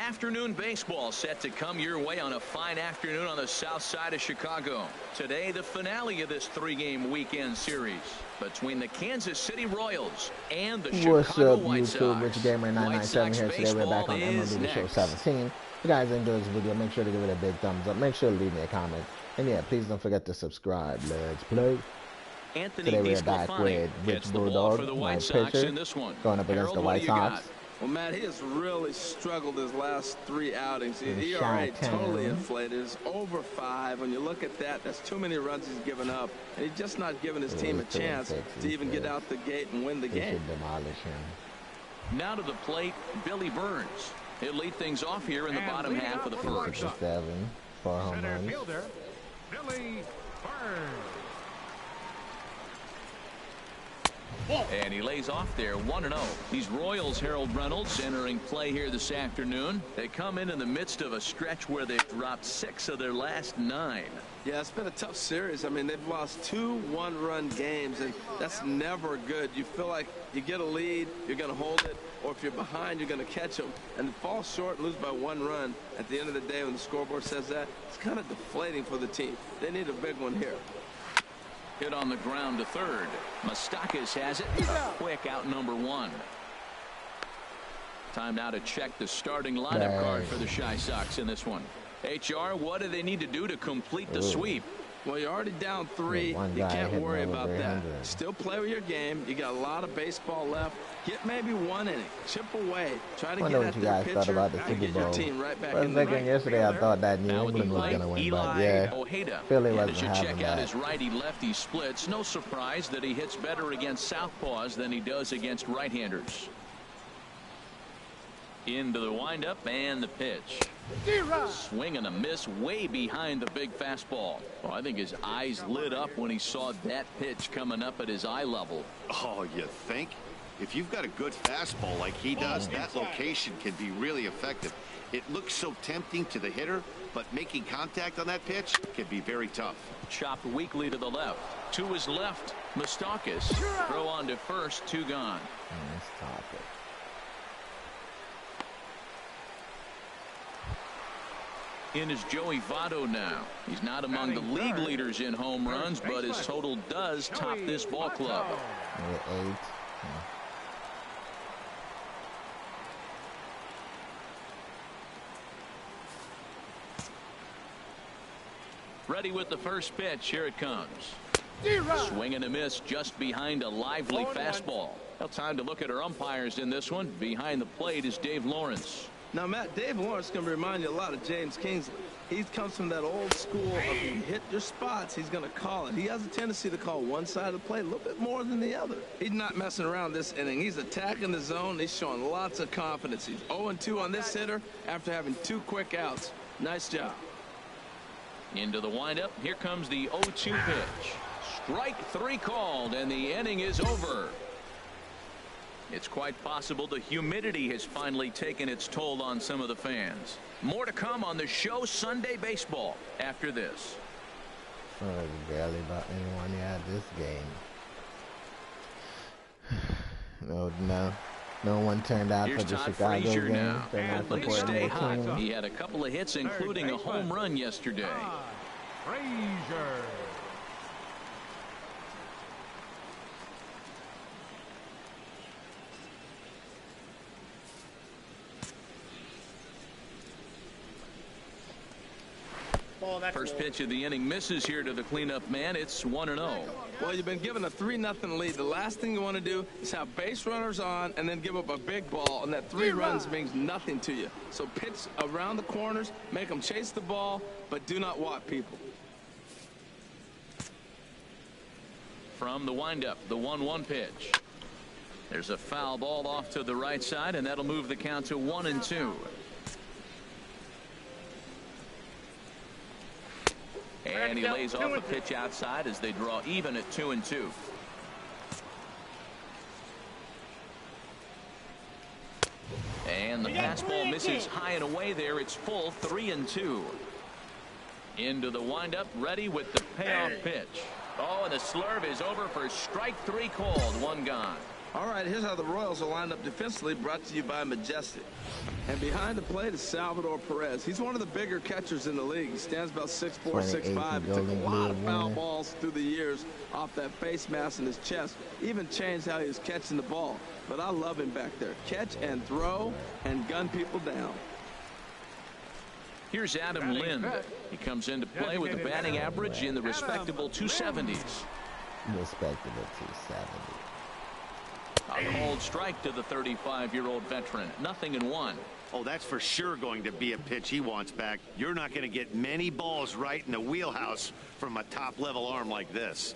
afternoon baseball set to come your way on a fine afternoon on the south side of Chicago. Today, the finale of this three-game weekend series between the Kansas City Royals and the Chicago White Sox. What's up, YouTube? Rich Gamer 997 here. Today we're back on MLB The Show 17. If you guys enjoyed this video, make sure to give it a big thumbs up. Make sure to leave me a comment. And yeah, please don't forget to subscribe. Let's play. Today we're back with Rich Bulldog, my pitcher, going up against the White Sox. Well, Matt, he has really struggled his last three outings. His ERA totally inflated. It's over 5. When you look at that, that's too many runs he's given up. And he's just not giving his team a chance to even get out the gate and win the game. Demolish him. Now to the plate, Billy Burns. He'll lead things off here in the bottom half of the first. 7 for home runs. Billy Burns. And he lays off there 1-0. These Royals, Harold Reynolds, entering play here this afternoon. They come in the midst of a stretch where they've dropped 6 of their last 9. Yeah, it's been a tough series. I mean, they've lost 2 one-run games, and that's never good. You feel like you get a lead, you're going to hold it, or if you're behind, you're going to catch them. And fall short and lose by 1 run at the end of the day when the scoreboard says that, it's kind of deflating for the team. They need a big one here. Hit on the ground to third. Moustakas has it. A quick out number 1. Time now to check the starting lineup card for the Chi Sox in this one. HR, what do they need to do to complete the sweep? Well, you're already down 3. You can't worry about that. Still play with your game. You got a lot of baseball left. Get maybe 1 inning. Chip away. Try to get at their pitcher and get your team right back in the game. Yesterday I thought that New England was going to win, but yeah, Philly wasn't having that. Check out his righty-lefty splits. No surprise that he hits better against southpaws than he does against right-handers. Into the windup and the pitch. Swing and a miss way behind the big fastball. Well, I think his eyes lit up when he saw that pitch coming up at his eye level. Oh, you think? If you've got a good fastball like he does, that location can be really effective. It looks so tempting to the hitter, but making contact on that pitch can be very tough. Chopped weakly to the left. To his left, Moustakas. Throw on to first, 2 gone. In is Joey Votto now. He's not among the league leaders in home runs, but his total does top this ball club. 8. Ready with the first pitch. Here it comes. Swing and a miss just behind a lively fastball. Well, time to look at our umpires in this one. Behind the plate is Dave Lawrence. Now, Matt, Dave Lawrence can remind you a lot of James Kingsley. He comes from that old school of you hit your spots, he's going to call it. He has a tendency to call one side of the plate a little bit more than the other. He's not messing around this inning. He's attacking the zone. He's showing lots of confidence. He's 0-2 on this hitter after having 2 quick outs. Nice job. Into the windup. Here comes the 0-2 pitch. Strike 3 called, and the inning is over. It's quite possible the humidity has finally taken its toll on some of the fans. More to come on the show Sunday Baseball after this. Barely about anyone had this game. No one turned out for the Chicago game. They're not supporting the team. He had a couple of hits, including a home run yesterday. Frazier. First pitch of the inning misses here to the cleanup man. It's 1-0. Well, you've been given a 3-0 lead. The last thing you want to do is have base runners on and then give up a big ball, and that 3 runs means nothing to you. So pitch around the corners, make them chase the ball, but do not walk people. From the windup, the 1-1 pitch. There's a foul ball off to the right side, and that'll move the count to 1-2. And he lays off a pitch outside as they draw even at 2-2. And the fastball misses high and away there. It's full, 3-2. Into the windup, ready with the payoff pitch. Oh, and the slurve is over for strike 3 called. 1 gone. All right, here's how the Royals are lined up defensively, brought to you by Majestic. And behind the plate is Salvador Perez. He's one of the bigger catchers in the league. He stands about 6'4", 6'5". He took a lot of foul balls through the years off that face mask in his chest. Even changed how he was catching the ball. But I love him back there. Catch and throw and gun people down. Here's Adam Lind. He comes into play with a batting average in the respectable 270s. Respectable 270. A called strike to the 35-year-old veteran. 0-1. Oh, that's for sure going to be a pitch he wants back. You're not going to get many balls right in the wheelhouse from a top-level arm like this.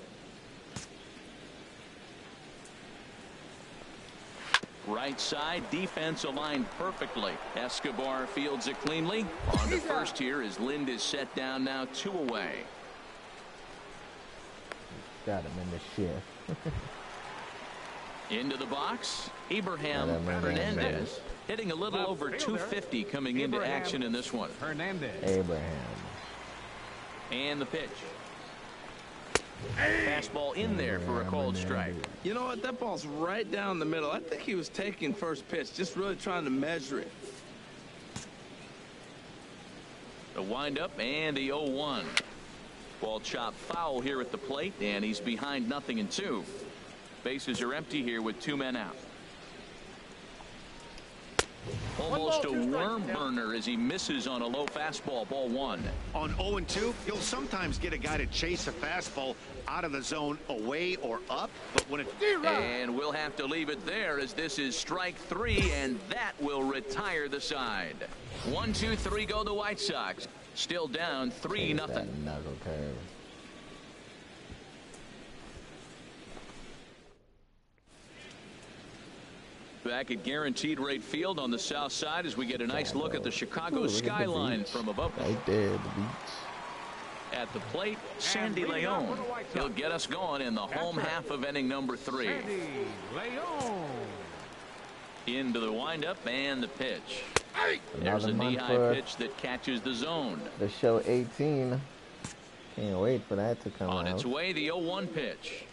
Right side, defense aligned perfectly. Escobar fields it cleanly. On to first here as Lind is set down now 2 away. Got him in the shift. Into the box, Abraham Hernandez. Hitting a little over 250 coming into action in this one. Abraham. And the pitch. Fastball in there for a called strike. You know what? That ball's right down the middle. I think he was taking first pitch, just really trying to measure it. The windup and the 0-1. Ball chopped foul here at the plate, and he's behind 0-2. Bases are empty here with 2 men out. Almost a worm burner as he misses on a low fastball. Ball 1. On 0-2, you'll sometimes get a guy to chase a fastball out of the zone away or up, but when it's... And we'll have to leave it there as this is strike 3, and that will retire the side. 1, 2, 3 go the White Sox. Still down 3-0. Knuckle curve. Back at Guaranteed Rate Field on the south side as we get a nice look at the Chicago skyline from above. Right there, the beach. At the plate, Sandy Leon. He'll get us going in the home half of inning number 3. Into the windup and the pitch. There's a knee-high pitch that catches the zone. The show 18. Can't wait for that to come on out. Its way, the 0-1 pitch.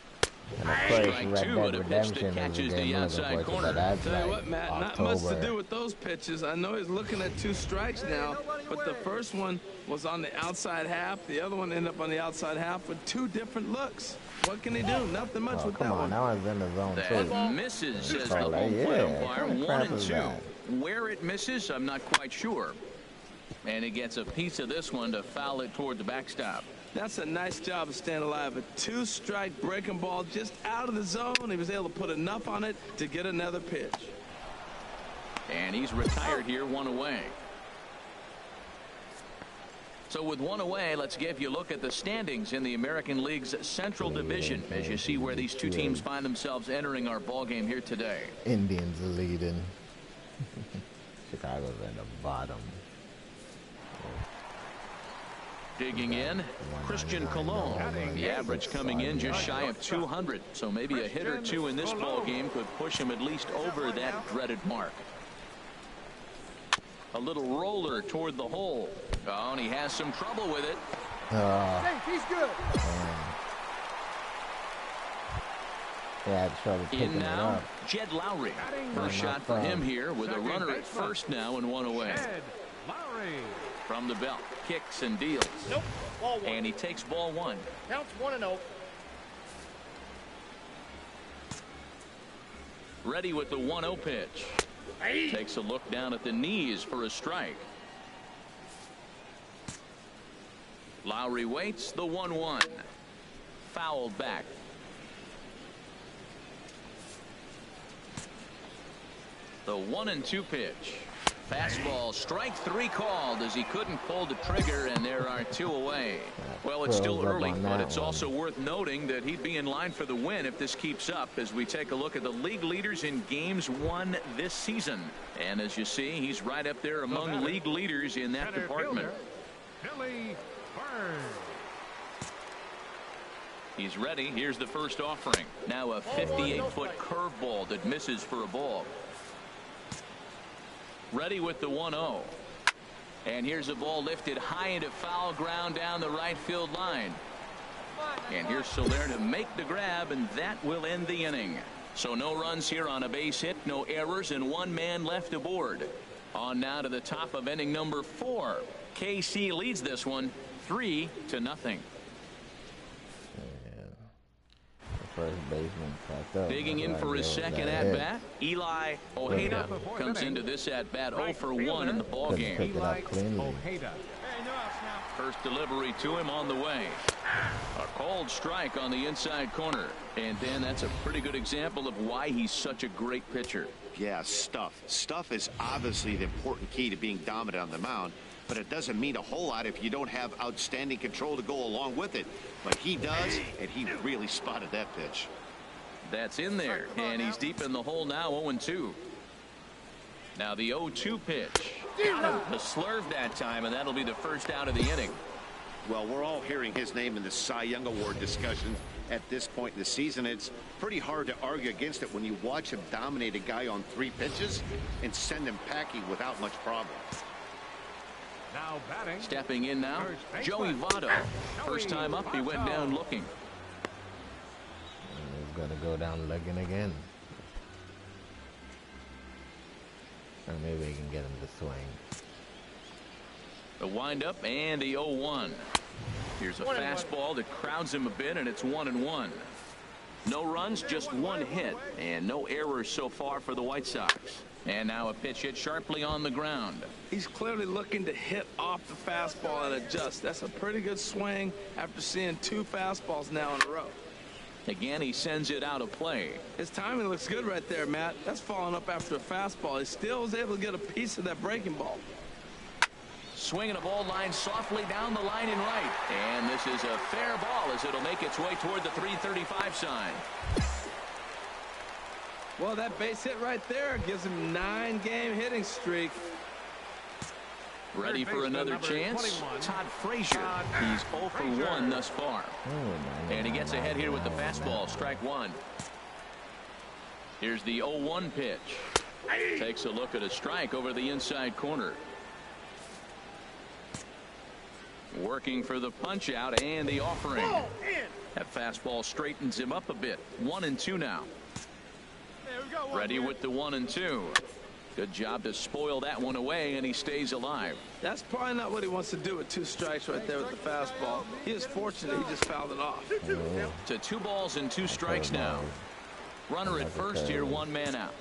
And of course, Strike 2 at a pitch that catches the outside corner. Tell you what, Matt, not much to do with those pitches. I know he's looking at 2 strikes now, but the first one was on the outside half. The other one ended up on the outside half with 2 different looks. What can he do? Nothing much with that one. Come on, that one's in the zone too. That misses, says the home plate umpire. 1-2. Where it misses, I'm not quite sure. And he gets a piece of this one to foul it toward the backstop. That's a nice job of staying alive. A 2-strike breaking ball just out of the zone. He was able to put enough on it to get another pitch. And he's retired here, 1 away. So with 1 away, let's give you a look at the standings in the American League's Central Division as you see where these 2 teams find themselves entering our ball game here today. Indians are leading. Chicago's at the bottom. Digging in, Christian Colon. The average coming in just shy of 200. So maybe a hit or 2 in this ball game could push him at least over that dreaded mark. A little roller toward the hole. Oh, and he has some trouble with it. He's good. Yeah, trouble picking in now, it up. Jed Lowry. First shot for him here with a runner at first now and 1 away. From the belt, kicks and deals. Nope. Ball 1. And he takes ball 1. Counts 1-0. Ready with the 1-0 pitch. Takes a look down at the knees for a strike. Lowry waits, the 1-1. Fouled back. The 1-2 pitch. Fastball, strike 3 called as he couldn't pull the trigger, and there are 2 away. Well, it's still early, but it's also worth noting that he'd be in line for the win if this keeps up as we take a look at the league leaders in games won this season. And as you see, he's right up there among league leaders in that department. Billy Burns. He's ready. Here's the first offering. Now a 58-foot curveball that misses for a ball. Ready with the 1-0. And here's a ball lifted high into foul ground down the right field line. And here's Soler to make the grab, and that will end the inning. So no runs here on a base hit, no errors, and one man left aboard. On now to the top of inning number 4. KC leads this one 3-0. First baseman packed up. Digging in for his second at-bat, Eli Ojeda comes into this at-bat 0 for 1 in the ballgame. Eli Ojeda. First delivery to him on the way. A cold strike on the inside corner. And then that's a pretty good example of why he's such a great pitcher. Yeah, stuff. Stuff is obviously the important key to being dominant on the mound, but it doesn't mean a whole lot if you don't have outstanding control to go along with it. But he does, and he really spotted that pitch. That's in there, and he's deep in the hole now, 0-2. Now the 0-2 pitch. Got him. The slurve that time, and that'll be the first out of the inning. Well, we're all hearing his name in the Cy Young Award discussion at this point in the season. It's pretty hard to argue against it when you watch him dominate a guy on 3 pitches and send him packing without much problem. Now batting. Stepping in now, Joey Votto. First time up, he went down looking. He's going to go down looking again. Or maybe we can get him to swing. The windup and the 0-1. Here's a fastball that crowds him a bit, and it's 1-1. No runs, just 1 hit, and no errors so far for the White Sox. And now a pitch hit sharply on the ground. He's clearly looking to hit off the fastball and adjust. That's a pretty good swing after seeing 2 fastballs now in a row. Again, he sends it out of play. His timing looks good right there, Matt. That's following up after a fastball. He still was able to get a piece of that breaking ball. Swinging a ball line softly down the line and right. And this is a fair ball as it'll make its way toward the 335 sign. Well, that base hit right there gives him 9-game hitting streak. Ready for another chance? Todd Frazier. He's 0 for 1 thus far. And he gets ahead here with the fastball. Strike 1. Here's the 0-1 pitch. Takes a look at a strike over the inside corner. Working for the punch out and the offering. That fastball straightens him up a bit. 1-2 now. Ready with the 1-2. Good job to spoil that one away, and he stays alive. That's probably not what he wants to do with 2 strikes right there with the fastball. He is fortunate he just fouled it off. To 2 balls and 2 strikes now. Runner at first here, 1 man out.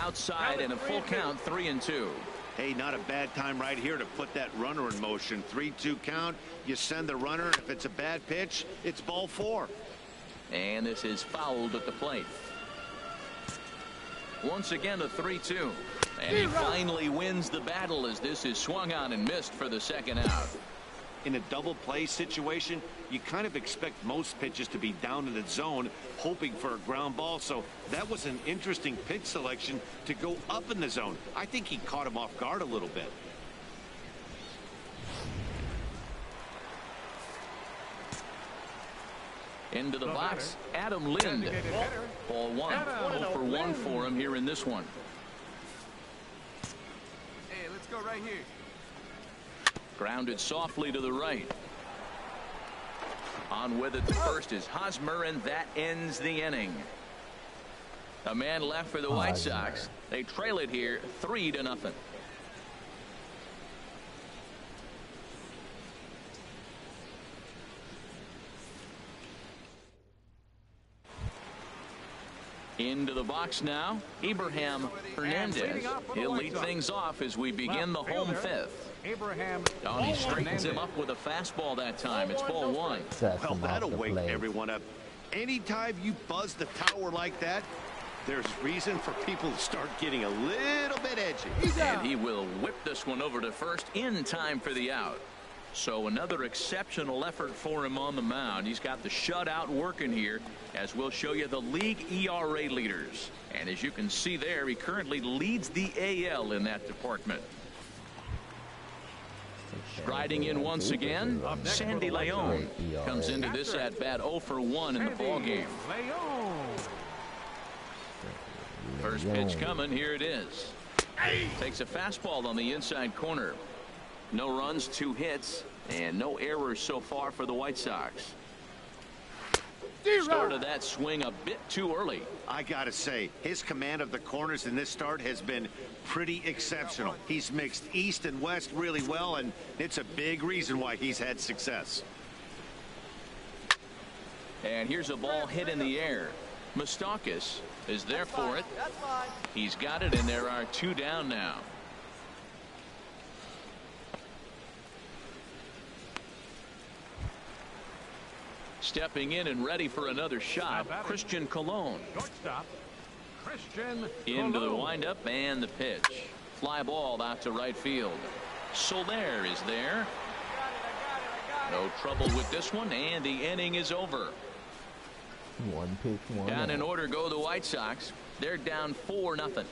Outside and a full count, 3-2. Hey, not a bad time right here to put that runner in motion. 3-2 count. You send the runner. If it's a bad pitch, it's ball 4. And this is fouled at the plate. Once again a 3-2. And he finally wins the battle as this is swung on and missed for the second out. In a double play situation, you kind of expect most pitches to be down in the zone, hoping for a ground ball. So that was an interesting pitch selection to go up in the zone. I think he caught him off guard a little bit. Into the box, Adam Lind. Ball 1. 0 for 1 for him here in this one. Hey, let's go right here. Grounded softly to the right. On with it, the first is Hosmer, and that ends the inning. A man left for the White Sox. They trail it here 3-0. Into the box now, Abraham Hernandez. He'll lead things off as we begin the home 5th. Abraham. Oh, he straightens him up with a fastball that time. It's ball 1. Well, that'll wake everyone up. Anytime you buzz the tower like that, there's reason for people to start getting a little bit edgy. And he will whip this one over to first in time for the out. So another exceptional effort for him on the mound. He's got the shutout working here, as we'll show you the league ERA leaders. And as you can see there, he currently leads the AL in that department. Striding in once again, Sandy Leon comes into this at bat 0 for 1 in the ball game. First pitch coming, here it is. Takes a fastball on the inside corner. No runs, 2 hits, and no errors so far for the White Sox. Started that swing a bit too early. I gotta say, his command of the corners in this start has been pretty exceptional. He's mixed east and west really well, and it's a big reason why he's had success. And here's a ball hit in the air. Moustakas is there for it. He's got it, and there are 2 down now. Stepping in and ready for another shot, Christian Colon. Shortstop, Christian Into the windup and the pitch. Fly ball out to right field. Soler is there. No trouble with this one, and the inning is over. 1 pitch, 1 Down in out. order go the White Sox. They're down 4-0.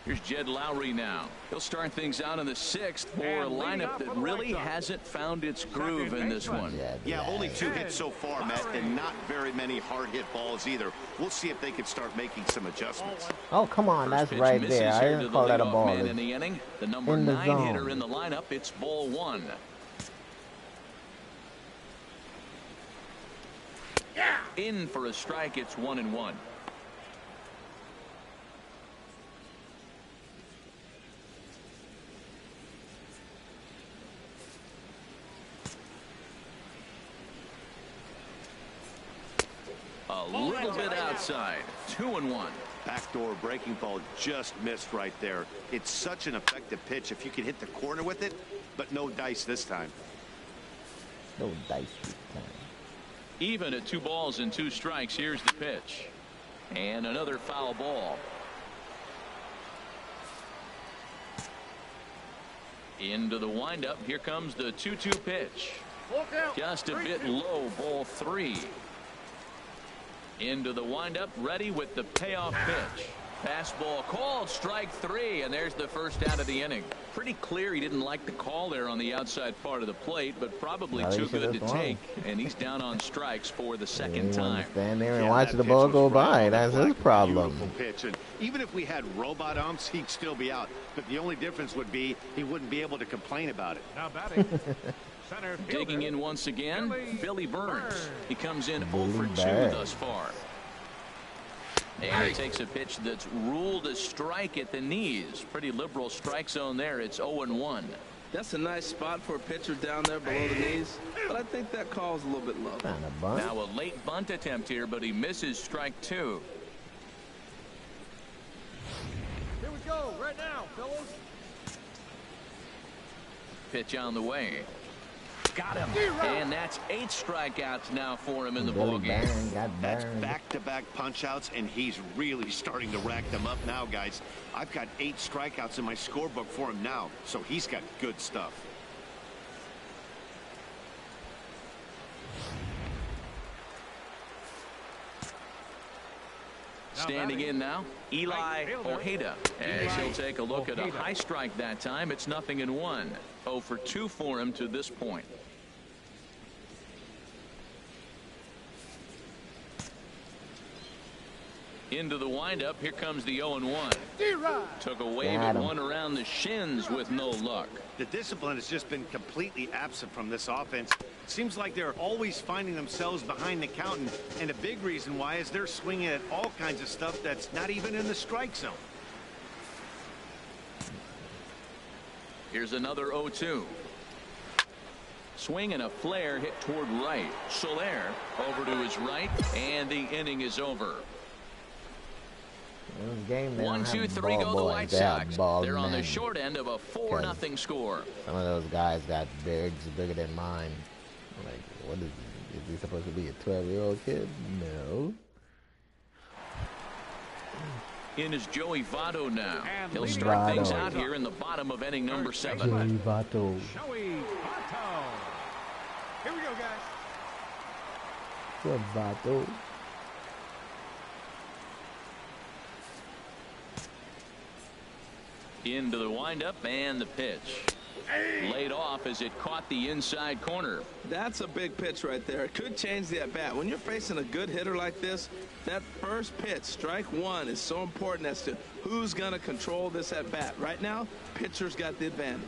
Here's Jed Lowry now. He'll start things out in the 6th for a lineup that really hasn't found its groove in this one. Yeah, only 2 hits so far, Matt, and not very many hard hit balls either. We'll see if they can start making some adjustments. Oh, come on. That's right there. I didn't call that a ball. In the inning, the number 9 hitter in the lineup. It's ball 1. In for a strike. It's 1-1. A little bit outside. 2-1. Backdoor breaking ball just missed right there. It's such an effective pitch if you can hit the corner with it, but no dice this time. No dice this time. Even at 2 balls and 2 strikes. Here's the pitch. And another foul ball. Into the windup. Here comes the 2-2 pitch. Just a bit low. Ball 3. Into the windup, ready with the payoff pitch. Fastball called, strike 3, and there's the first out of the inning. Pretty clear he didn't like the call there on the outside part of the plate, but probably too good to take. And he's down on strikes for the second time. Stand there and watch the ball go by. That's his problem. Beautiful pitch, and even if we had robot umps, he'd still be out. But the only difference would be he wouldn't be able to complain about it. Now batting. Center Digging in once again, Billy Burns. He comes in 0 for 2 thus far. And he takes a pitch that's ruled a strike at the knees. Pretty liberal strike zone there. It's 0-1. That's a nice spot for a pitcher down there below the knees, but I think that call's a little bit low. Now a late bunt attempt here, but he misses strike 2. Here we go, right now, fellas. Pitch on the way. Got him. And that's 8 strikeouts now for him in the ballgame. That's back-to-back punch-outs, and he's really starting to rack them up now, guys. I've got 8 strikeouts in my scorebook for him now, so he's got good stuff. Standing in now, Eli Ojeda, as he'll take a look at a high strike that time. It's 0-1. 0 for 2 for him to this point. Into the windup. Here comes the 0-1. Took a wave at one around the shins with no luck. The discipline has just been completely absent from this offense. It seems like they're always finding themselves behind the count, and a big reason why is they're swinging at all kinds of stuff that's not even in the strike zone. Here's another 0-2. Swing and a flare hit toward right. Soler over to his right, and the inning is over. 1, 2, 3 go the White Sox. They're on the short end of a 4-0 score. Some of those guys got beards bigger than mine. Like, what is he supposed to be, a 12-year-old kid? No. In is Joey Votto now. He'll start things out here in the bottom of inning number 7. Joey Votto. Joey Votto. Here we go, guys. Good Votto. Into the windup and the pitch. Laid off as it caught the inside corner. That's a big pitch right there. It could change the at-bat. When you're facing a good hitter like this, that first pitch, strike one, is so important as to who's going to control this at-bat. Right now, pitcher's got the advantage.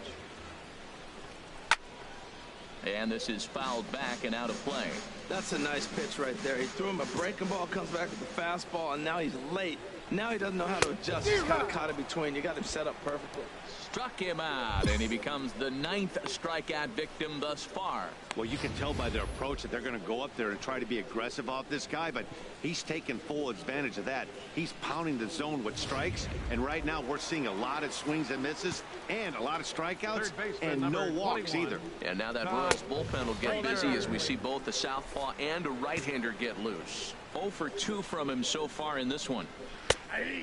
And this is fouled back and out of play. That's a nice pitch right there. He threw him a breaking ball, comes back with the fastball, and now he's late. Now he doesn't know how to adjust. He's kind of caught in between. You got him set up perfectly. Struck him out, and he becomes the 9th strikeout victim thus far. Well, you can tell by their approach that they're going to go up there and try to be aggressive off this guy, but he's taking full advantage of that. He's pounding the zone with strikes, and right now we're seeing a lot of swings and misses and a lot of strikeouts and no walks either. And now that Royals bullpen will get busy as we see both the southpaw and a right-hander get loose. 0 for 2 from him so far in this one.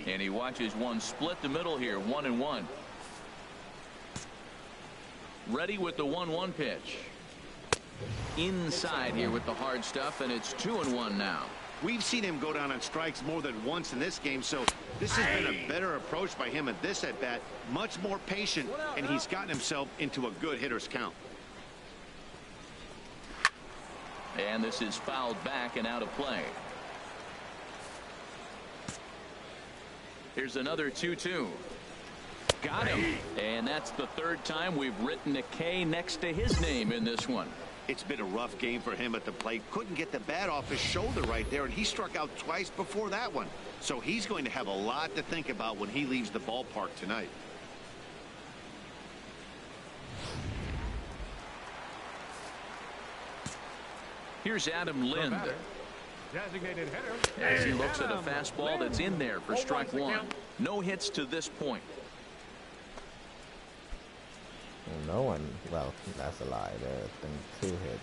And he watches one split the middle here, 1-1. Ready with the 1-1 pitch. Inside here with the hard stuff, and it's 2-1 now. We've seen him go down on strikes more than once in this game, so this has been a better approach by him at this at-bat. Much more patient, and he's gotten himself into a good hitter's count. And this is fouled back and out of play. Here's another 2-2. Got him. And that's the 3rd time we've written a K next to his name in this one. It's been a rough game for him at the plate. Couldn't get the bat off his shoulder right there, and he struck out twice before that one. So he's going to have a lot to think about when he leaves the ballpark tonight. Here's Adam Lind. Designated hitter. As he looks at a fastball that's in there for strike one. No hits to this point. No one. Well, that's a lie. There have been 2 hits.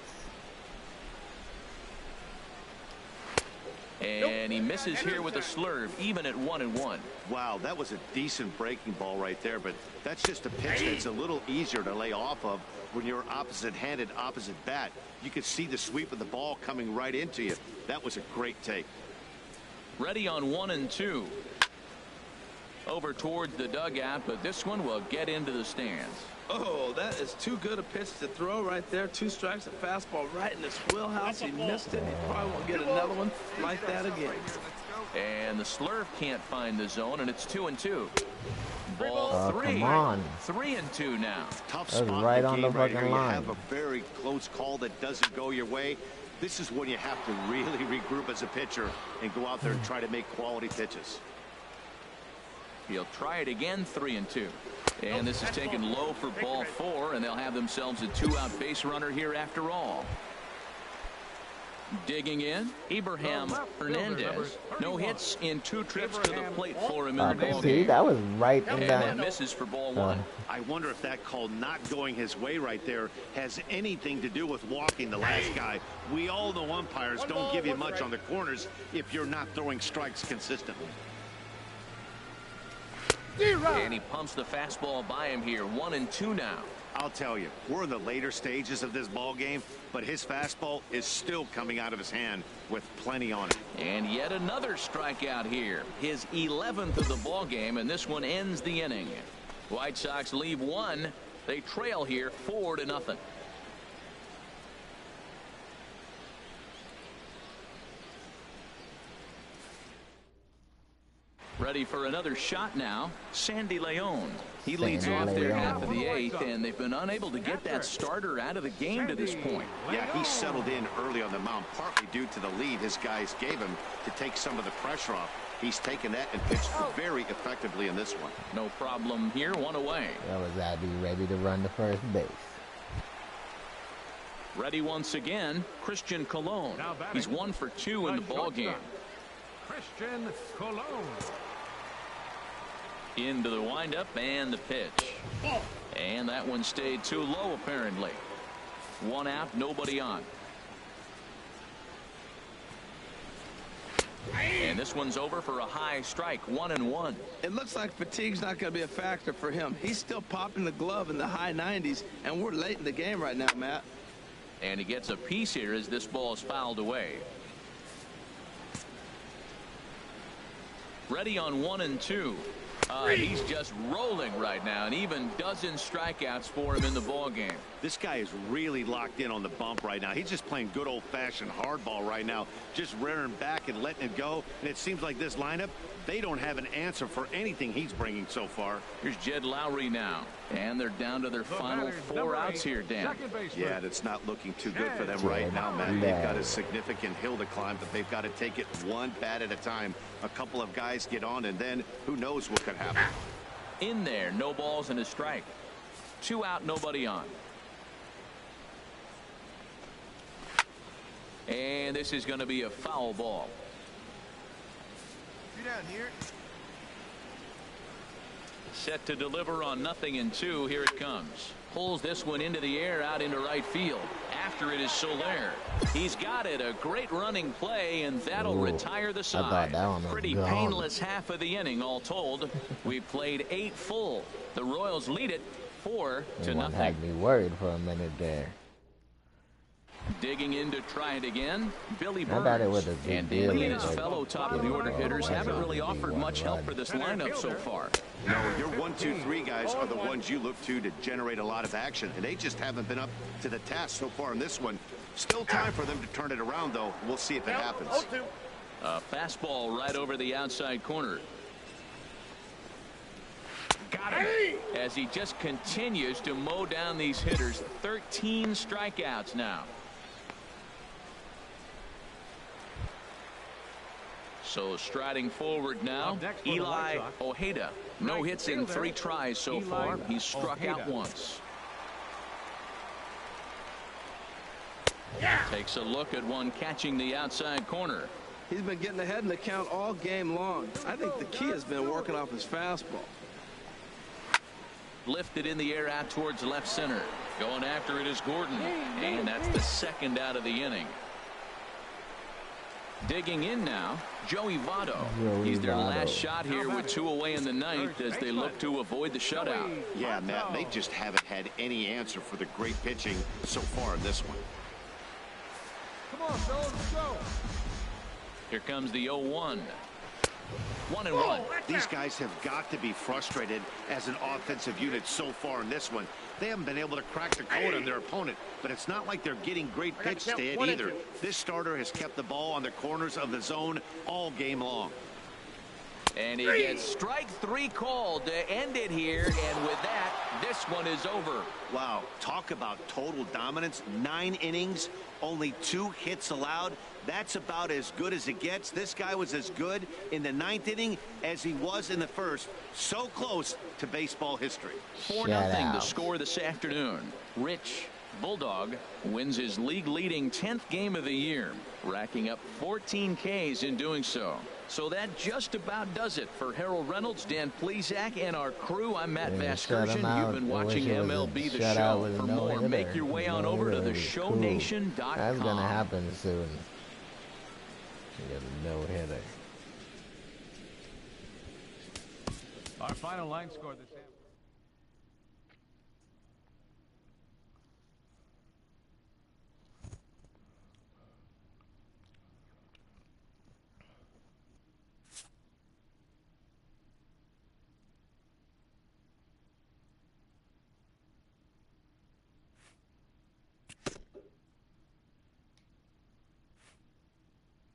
And he misses here with a slurve, even at 1-1. Wow, that was a decent breaking ball right there, but that's just a pitch that's a little easier to lay off of when you're opposite-handed, opposite bat. You could see the sweep of the ball coming right into you. That was a great take. Ready on 1-2. Over towards the dugout, but this one will get into the stands. Oh, that is too good a pitch to throw right there. 2 strikes, a fastball right in his wheelhouse. He missed it. He probably won't get another one like that again. And the slurve can't find the zone, and it's 2-2. Ball 3. Come on. 3-2 now. Tough That was spot right in the on game the right fucking here. You line. have a very close call that doesn't go your way. This is when you have to really regroup as a pitcher and go out there and try to make quality pitches. He'll try it again, 3-2. And this is taken low for ball 4, and they'll have themselves a 2-out base runner here after all. Digging in, Abraham Hernandez. No hits in 2 trips to the plate for him in the ball See, game. that was right in And that. that misses for ball 1. I wonder if that call not going his way right there has anything to do with walking the last guy. We all know umpires don't give you much on the corners if you're not throwing strikes consistently. And he pumps the fastball by him here. 1-2 now. I'll tell you, we're in the later stages of this ball game, but his fastball is still coming out of his hand with plenty on it. And yet another strikeout here. His 11th of the ball game, and this one ends the inning. White Sox leave 1. They trail here 4-0. Ready for another shot now. Sandy Leon. He leads off their half of the 8th, and they've been unable to get that starter out of the game to this point. Yeah, he settled in early on the mound, partly due to the lead his guys gave him to take some of the pressure off. He's taken that and pitched very effectively in this one. No problem here, 1 away. That was Abby ready to run to first base. Ready once again, Christian Colon. He's 1 for 2 in the ball game. Christian Colon. Into the windup and the pitch. And that one stayed too low apparently. 1 out, nobody on. And this one's over for a high strike, 1-1. It looks like fatigue's not going to be a factor for him. He's still popping the glove in the high 90s, and we're late in the game right now, Matt. And he gets a piece here as this ball is fouled away. Ready on 1-2. He's just rolling right now, and even dozen strikeouts for him in the ball game. This guy is really locked in on the bump right now. He's just playing good old-fashioned hardball right now, just rearing back and letting it go. And it seems like this lineup, they don't have an answer for anything he's bringing so far. Here's Jed Lowry now, and they're down to their final 4 outs here, Dan. Yeah, that's not looking too good for them right now, Matt. They've got a significant hill to climb, but they've got to take it one bat at a time. A couple of guys get on, and then who knows what could happen. In there, no balls and a strike. 2 out, nobody on. And this is going to be a foul ball. Get down here. Set to deliver on 0-2. Here it comes. Pulls this one into the air out into right field. After it is Soler. He's got it. A great running play, and that'll retire the side. Pretty painless half of the inning, all told. We played 8 full. The Royals lead it 4-0. Had me worried for a minute there. Digging in to try it again, Billy I thought it was Burns. a good And deal. Danny and his fellow top-of-the-order hitters haven't really offered much help for this lineup so far. No, your 1, 2, 3 guys are the ones you look to generate a lot of action, and they just haven't been up to the task so far in this one. Still time for them to turn it around, though. We'll see if it happens. A fastball right over the outside corner. Got him. As he just continues to mow down these hitters. 13 strikeouts now. So striding forward now, Eli Ojeda. No hits in 3 tries so far. He's struck out once. Takes a look at one catching the outside corner. He's been getting ahead in the count all game long. I think the key has been working off his fastball. Lifted in the air out towards left center. Going after it is Gordon. And that's the 2nd out of the inning. Digging in now, Joey Votto. He's their last shot here with 2 away in the 9th as they look to avoid the shutout. Yeah, Matt, they just haven't had any answer for the great pitching so far in this one. Come on, fellas, let's go. Here comes the 0-1. 1-1. These guys have got to be frustrated as an offensive unit so far in this one. They haven't been able to crack the code on their opponent, but it's not like they're getting great pitch to hit either. This starter has kept the ball on the corners of the zone all game long. And he gets strike 3 called to end it here, and with that, this one is over. Wow, talk about total dominance. 9 innings, only 2 hits allowed. That's about as good as it gets. This guy was as good in the 9th inning as he was in the 1st. So close to baseball history. 4-0 the score this afternoon. Rich Bulldog wins his league-leading 10th game of the year, racking up 14 Ks in doing so. So that just about does it for Harold Reynolds, Dan Plesac, and our crew. I'm Matt Vasgersian. You've been watching MLB The Show. For more, make your way on over to theshownation.com. That's going to happen soon. You got a no-hitter. Our final line score this afternoon.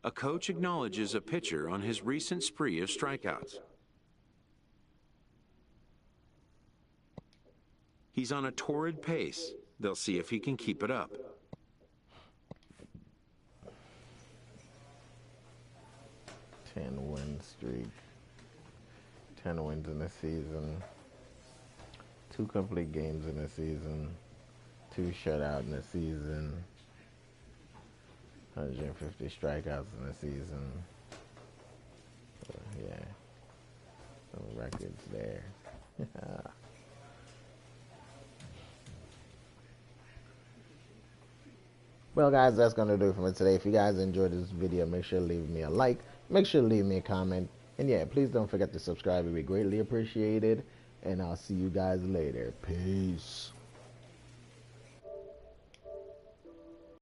A coach acknowledges a pitcher on his recent spree of strikeouts. He's on a torrid pace. They'll see if he can keep it up. Win streak. 10 wins in the season. 2 complete games in the season. 2 shutout in the season. 150 strikeouts in the season. So, yeah. Some records there. Well, guys, that's going to do it for me today. If you guys enjoyed this video, make sure to leave me a like. Make sure to leave me a comment. And yeah, please don't forget to subscribe. It would be greatly appreciated. And I'll see you guys later. Peace.